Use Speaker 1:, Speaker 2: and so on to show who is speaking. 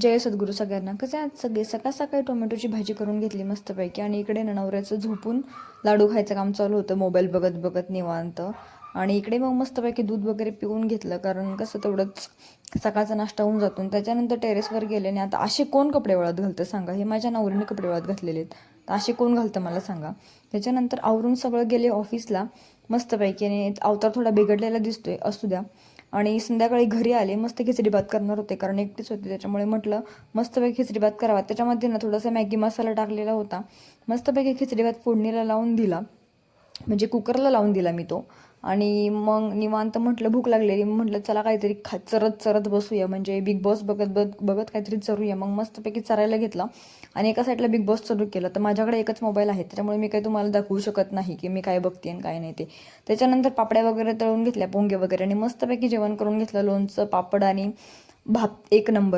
Speaker 1: जय सद्गुरू सगळ्यांना. कसं आहे, आज सगळे सकाळ सकाळी टोमॅटोची भाजी करून घेतली मस्तपैकी आणि इकडे नवऱ्याचं झोपून लाडू खायचं काम चालू होतं मोबाईल बघत बघत निवांत. आणि इकडे मग मस्तपैकी दूध वगैरे पिऊन घेतलं, कारण कसं तेवढंच सकाळचा नाश्ता होऊन जातो. आणि त्याच्यानंतर टेरेसवर गेले आणि आता असे कोण कपडे वाळत घालतं सांगा? हे माझ्या नवरीने कपडे वाळत घातलेले आहेत, तर असे कोण घालतं मला सांगा? त्याच्यानंतर आवरून सगळं गेले ऑफिसला मस्तपैकी. आणि अवतार थोडा बिघडलेला दिसतोय, असू द्या. आणि संध्याकाळी घरी आले, मस्त खिचडी भात करणार होते कारण एकटीच होते, त्याच्यामुळे म्हटलं मस्तपैकी खिचडी भात करावा. त्याच्यामध्ये ना थोडासा मॅगी मसाला टाकलेला होता. मस्तपैकी खिचडी भात फोडणीला लावून दिला, म्हणजे कुकरला लावून दिला मी तो. आणि मग निवांत म्हटलं भूक लागलेली, म्हटलं चला काहीतरी चरत चरत बसूया, म्हणजे बिग बॉस बघत बघत बघत काहीतरी चरूया. मग मस्तपैकी चरायला घेतला आणि एका साईडला बिग बॉस चालू केला. तर माझ्याकडे एकच मोबाईल आहे, त्याच्यामुळे मी काही तुम्हाला दाखवू शकत नाही की मी काय बघते आणि काय नाही ते. त्याच्यानंतर पापड्या वगैरे तळून घेतल्या, पोंगे वगैरे, आणि मस्तपैकी जेवण करून घेतलं. लोणचं, पापड आणि भात एक नंबर.